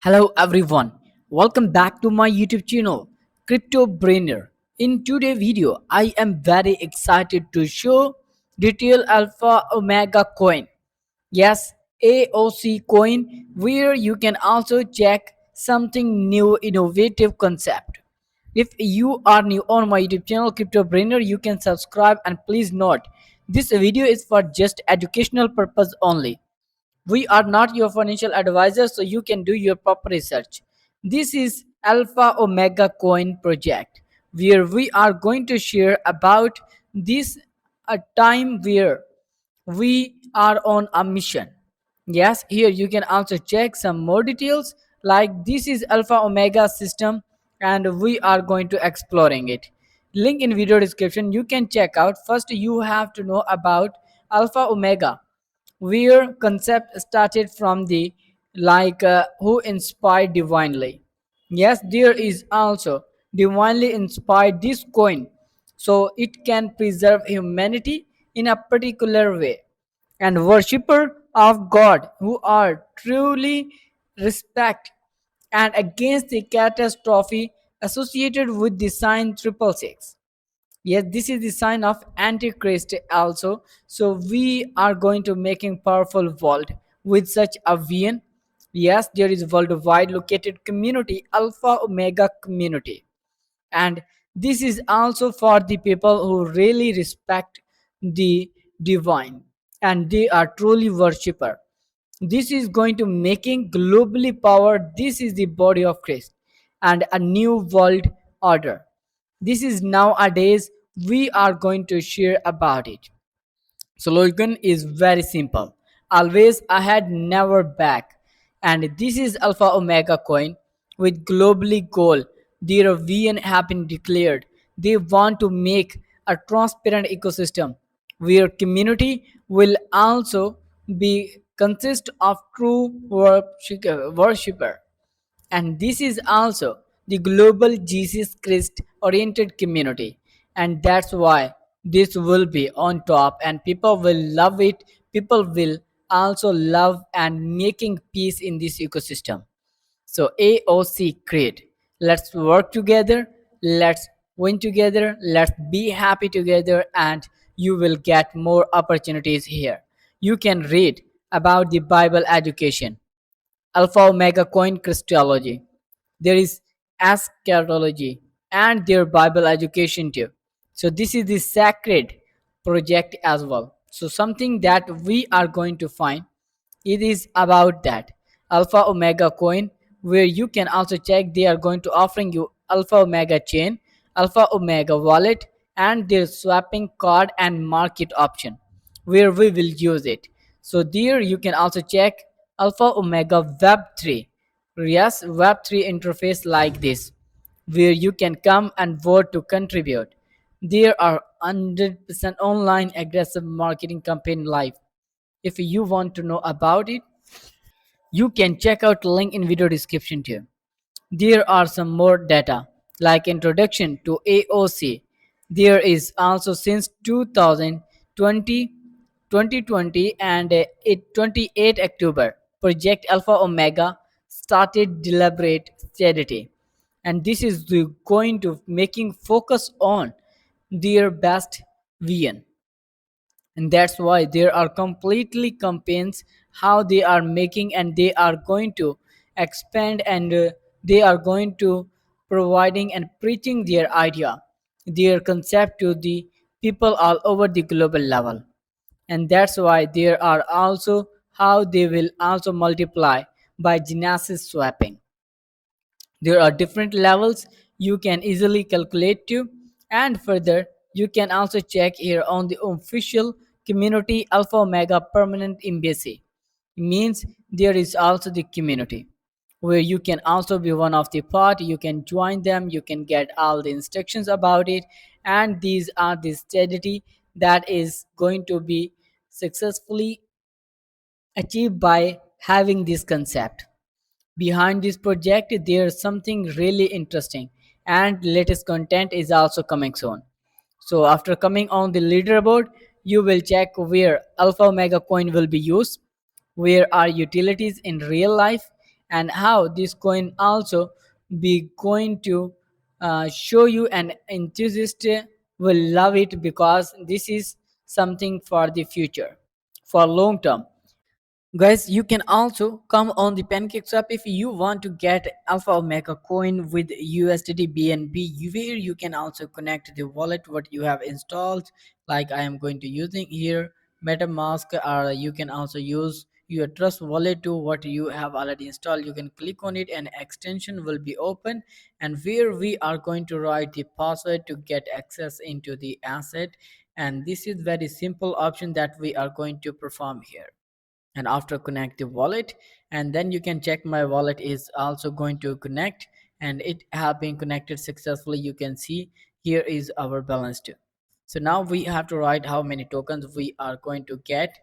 Hello everyone, welcome back to my YouTube channel Crypto Brainer. In today's video, I am very excited to show Detail Alpha Omega coin. Yes, AOC coin where you can also check something new innovative concept. If you are new on my YouTube channel Crypto Brainer, you can subscribe and please note this video is for just educational purpose only. We are not your financial advisor, so you can do your proper research. This is Alpha Omega Coin project, where we are going to share about this a time where we are on a mission. Yes, here you can also check some more details like this is Alpha Omega system and we are going to exploring it. Link in video description you can check out. First you have to know about Alpha Omega where concept started from the who inspired divinely. Yes, there is also divinely inspired this coin so it can preserve humanity in a particular way, and worshipper of God who are truly respect and against the catastrophe associated with the sign 666. Yes, this is the sign of Antichrist also. So we are going to making powerful vault with such a vision. Yes, there is worldwide located community, Alpha Omega community. And this is also for the people who really respect the divine and they are truly worshipper. This is going to making globally power. This is the body of Christ and a new world order. This is nowadays we are going to share about it. Slogan is very simple. Always ahead, never back. And this is Alpha Omega coin with globally goal. Their vision have been declared. They want to make a transparent ecosystem where community will also be consist of true worshipper, and this is also the global Jesus Christ oriented community, and that's why this will be on top and people will love it. People will also love and making peace in this ecosystem. So AOC create. Let's work together. Let's win together. Let's be happy together, and you will get more opportunities here. You can read about the Bible education, Alpha Omega coin Christology. There is eschatology and their Bible education too. So this is the sacred project as well. So something that we are going to find, it is about that Alpha Omega coin where you can also check they are going to offering you Alpha Omega chain, Alpha Omega wallet and their swapping card and market option where we will use it. So there you can also check Alpha Omega Web3. Yes, Web3 interface like this where you can come and vote to contribute. There are 100% online aggressive marketing campaign live. If you want to know about it, you can check out link in video description here. There are some more data like introduction to AOC. There is also since 2020, 2020 and 28 October, Project Alpha Omega started deliberate steadity. And this is going to making focus on their best vision, and that's why there are completely campaigns how they are making and they are going to expand and they are going to providing and preaching their idea, their concept to the people all over the global level. And that's why there are also how they will also multiply by genesis swapping. There are different levels you can easily calculate to, and further, you can also check here on the official community Alpha Omega permanent embassy. Means there is also the community where you can also be one of the part. You can join them. You can get all the instructions about it, and these are the strategy that is going to be successfully achieved by having this concept. Behind this project there's something really interesting and latest content is also coming soon. So after coming on the leaderboard, you will check where Alpha Omega coin will be used, where are utilities in real life, and how this coin also be going to show you an enthusiast will love it because this is something for the future, for long term. Guys, you can also come on the PancakeSwap if you want to get Alpha Omega coin with USDT BNB, where you can also connect the wallet what you have installed. Like I am going to using here MetaMask, or you can also use your Trust wallet to what you have already installed. You can click on it and extension will be open, and where we are going to write the password to get access into the asset. And this is very simple option that we are going to perform here. And after connect the wallet, and then you can check my wallet is also going to connect, and it have been connected successfully. You can see here is our balance too. So now we have to write how many tokens we are going to get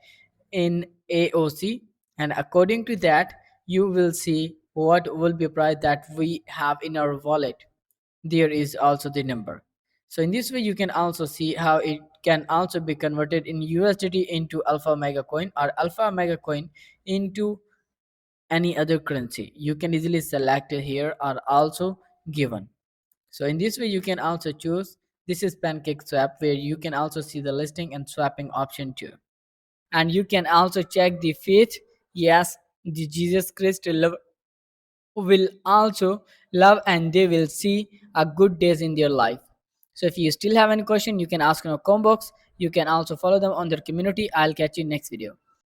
in AOC, and according to that you will see what will be price that we have in our wallet. There is also the number. So in this way you can also see how it can also be converted in USDT into Alpha Omega coin, or Alpha Omega coin into any other currency. You can easily select it here or also given. So in this way you can also choose. This is PancakeSwap, where you can also see the listing and swapping option too. And you can also check the faith. Yes, the Jesus Christ will also love, and they will see a good days in their life. So if you still have any question, you can ask in our comment box. You can also follow them on their community. I'll catch you next video.